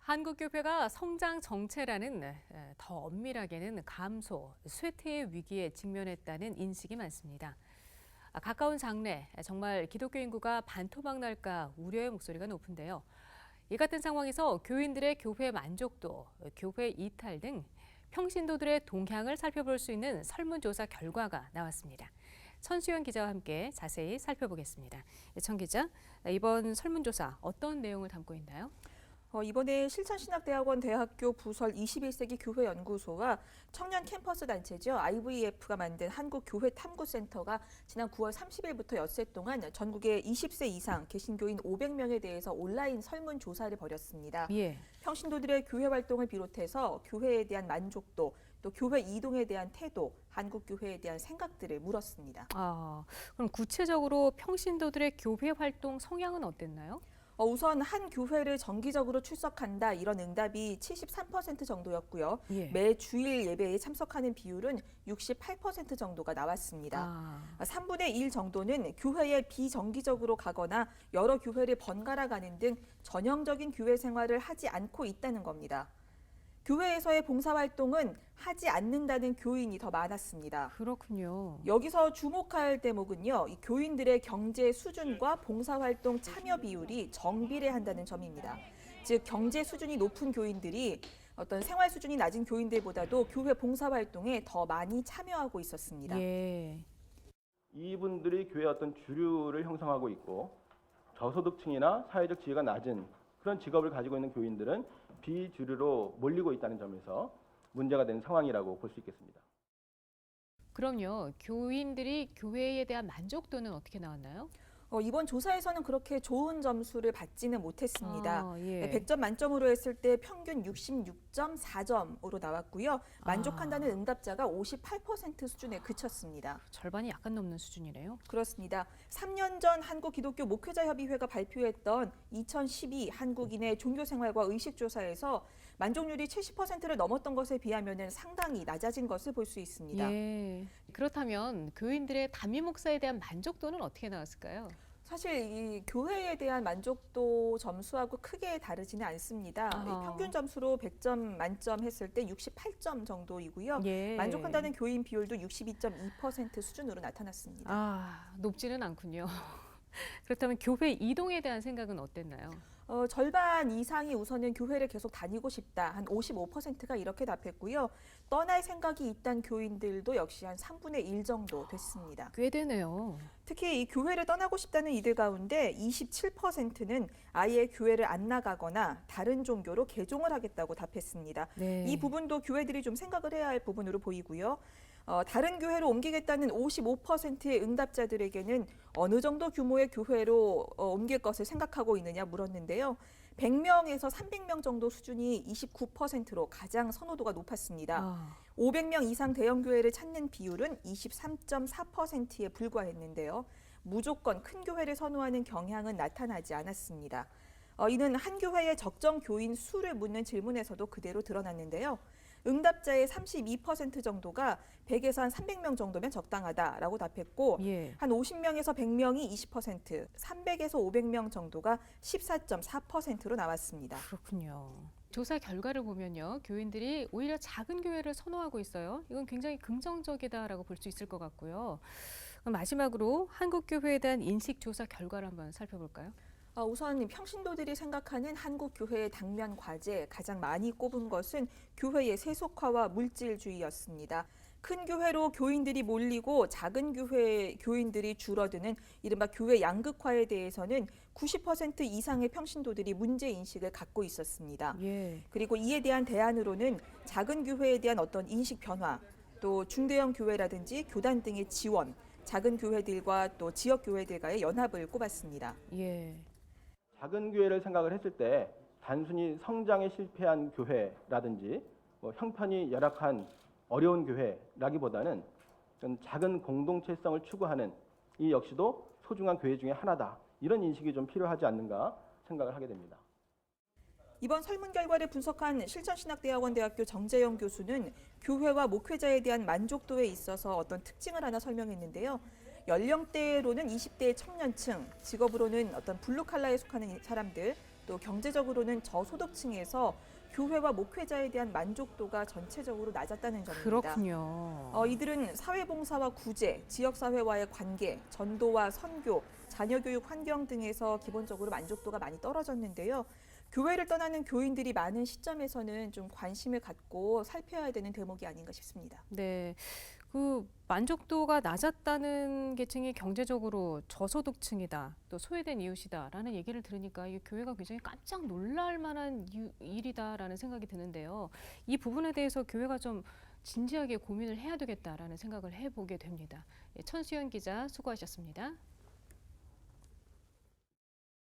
한국교회가 성장 정체라는 더 엄밀하게는 감소, 쇠퇴의 위기에 직면했다는 인식이 많습니다. 가까운 장래, 정말 기독교 인구가 반토막 날까 우려의 목소리가 높은데요. 이 같은 상황에서 교인들의 교회 만족도, 교회 이탈 등 평신도들의 동향을 살펴볼 수 있는 설문조사 결과가 나왔습니다. 천수연 기자와 함께 자세히 살펴보겠습니다. 천 기자, 이번 설문조사 어떤 내용을 담고 있나요? 이번에 실천신학대학원 대학교 부설 21세기 교회연구소와 청년 캠퍼스 단체죠. IVF가 만든 한국교회탐구센터가 지난 9월 30일부터 엿새 동안 전국의 20세 이상 개신교인 500명에 대해서 온라인 설문조사를 벌였습니다. 예. 평신도들의 교회 활동을 비롯해서 교회에 대한 만족도, 또 교회 이동에 대한 태도, 한국교회에 대한 생각들을 물었습니다. 그럼 구체적으로 평신도들의 교회 활동 성향은 어땠나요? 우선 한 교회를 정기적으로 출석한다 이런 응답이 73% 정도였고요. 예. 매 주일 예배에 참석하는 비율은 68% 정도가 나왔습니다. 3분의 1 정도는 교회에 비정기적으로 가거나 여러 교회를 번갈아 가는 등 전형적인 교회 생활을 하지 않고 있다는 겁니다. 교회에서의 봉사활동은 하지 않는다는 교인이 더 많았습니다. 그렇군요. 여기서 주목할 대목은요, 이 교인들의 경제 수준과 봉사활동 참여 비율이 정비례한다는 점입니다. 즉, 경제 수준이 높은 교인들이 어떤 생활 수준이 낮은 교인들보다도 교회 봉사활동에 더 많이 참여하고 있었습니다. 예. 이분들이 교회의 어떤 주류를 형성하고 있고 저소득층이나 사회적 지위가 낮은 그런 직업을 가지고 있는 교인들은 비주류로 몰리고 있다는 점에서 문제가 된 상황이라고 볼 수 있겠습니다. 그럼요. 교인들이 교회에 대한 만족도는 어떻게 나왔나요? 이번 조사에서는 그렇게 좋은 점수를 받지는 못했습니다. 예. 100점 만점으로 했을 때 평균 66.4점으로 나왔고요. 만족한다는 응답자가 58% 수준에 그쳤습니다. 절반이 약간 넘는 수준이네요. 그렇습니다. 3년 전 한국기독교목회자협의회가 발표했던 2012 한국인의 종교생활과 의식조사에서 만족률이 70%를 넘었던 것에 비하면 상당히 낮아진 것을 볼 수 있습니다. 예. 그렇다면 교인들의 담임 목사에 대한 만족도는 어떻게 나왔을까요? 사실 이 교회에 대한 만족도 점수하고 크게 다르지는 않습니다. 평균 점수로 100점 만점 했을 때 68점 정도이고요. 예. 만족한다는 교인 비율도 62.2% 수준으로 나타났습니다. 높지는 않군요. 그렇다면 교회 이동에 대한 생각은 어땠나요? 절반 이상이 우선은 교회를 계속 다니고 싶다. 한 55%가 이렇게 답했고요. 떠날 생각이 있다는 교인들도 역시 한 3분의 1 정도 됐습니다. 꽤 되네요. 특히 이 교회를 떠나고 싶다는 이들 가운데 27%는 아예 교회를 안 나가거나 다른 종교로 개종을 하겠다고 답했습니다. 네. 이 부분도 교회들이 좀 생각을 해야 할 부분으로 보이고요. 다른 교회로 옮기겠다는 55%의 응답자들에게는 어느 정도 규모의 교회로 옮길 것을 생각하고 있느냐 물었는데요. 100명에서 300명 정도 수준이 29%로 가장 선호도가 높았습니다. 500명 이상 대형 교회를 찾는 비율은 23.4%에 불과했는데요. 무조건 큰 교회를 선호하는 경향은 나타나지 않았습니다. 이는 한 교회의 적정 교인 수를 묻는 질문에서도 그대로 드러났는데요. 응답자의 32% 정도가 100에서 한 300명 정도면 적당하다라고 답했고 예. 한 50명에서 100명이 20%, 300에서 500명 정도가 14.4%로 나왔습니다. 그렇군요. 조사 결과를 보면요. 교인들이 오히려 작은 교회를 선호하고 있어요. 이건 굉장히 긍정적이다라고 볼 수 있을 것 같고요. 그럼 마지막으로 한국교회에 대한 인식 조사 결과를 한번 살펴볼까요? 우선 평신도들이 생각하는 한국교회의 당면 과제 가장 많이 꼽은 것은 교회의 세속화와 물질주의였습니다. 큰 교회로 교인들이 몰리고 작은 교회 교인들이 줄어드는 이른바 교회 양극화에 대해서는 90% 이상의 평신도들이 문제인식을 갖고 있었습니다. 예. 그리고 이에 대한 대안으로는 작은 교회에 대한 어떤 인식 변화, 또 중대형 교회라든지 교단 등의 지원, 작은 교회들과 또 지역 교회들과의 연합을 꼽았습니다. 예. 작은 교회를 생각을 했을 때 단순히 성장에 실패한 교회라든지 형편이 열악한 어려운 교회라기보다는 작은 공동체성을 추구하는 이 역시도 소중한 교회 중에 하나다. 이런 인식이 좀 필요하지 않는가 생각을 하게 됩니다. 이번 설문 결과를 분석한 실천신학대학원 대학교 정재영 교수는 교회와 목회자에 대한 만족도에 있어서 어떤 특징을 하나 설명했는데요. 연령대로는 20대 청년층, 직업으로는 어떤 블루칼라에 속하는 사람들, 또 경제적으로는 저소득층에서 교회와 목회자에 대한 만족도가 전체적으로 낮았다는 점입니다. 그렇군요. 이들은 사회봉사와 구제, 지역사회와의 관계, 전도와 선교, 자녀교육 환경 등에서 기본적으로 만족도가 많이 떨어졌는데요. 교회를 떠나는 교인들이 많은 시점에서는 좀 관심을 갖고 살펴야 되는 대목이 아닌가 싶습니다. 네. 그 만족도가 낮았다는 계층이 경제적으로 저소득층이다, 또 소외된 이웃이다라는 얘기를 들으니까 이 교회가 굉장히 깜짝 놀랄 만한 일이다라는 생각이 드는데요. 이 부분에 대해서 교회가 좀 진지하게 고민을 해야 되겠다라는 생각을 해보게 됩니다. 예, 천수연 기자 수고하셨습니다.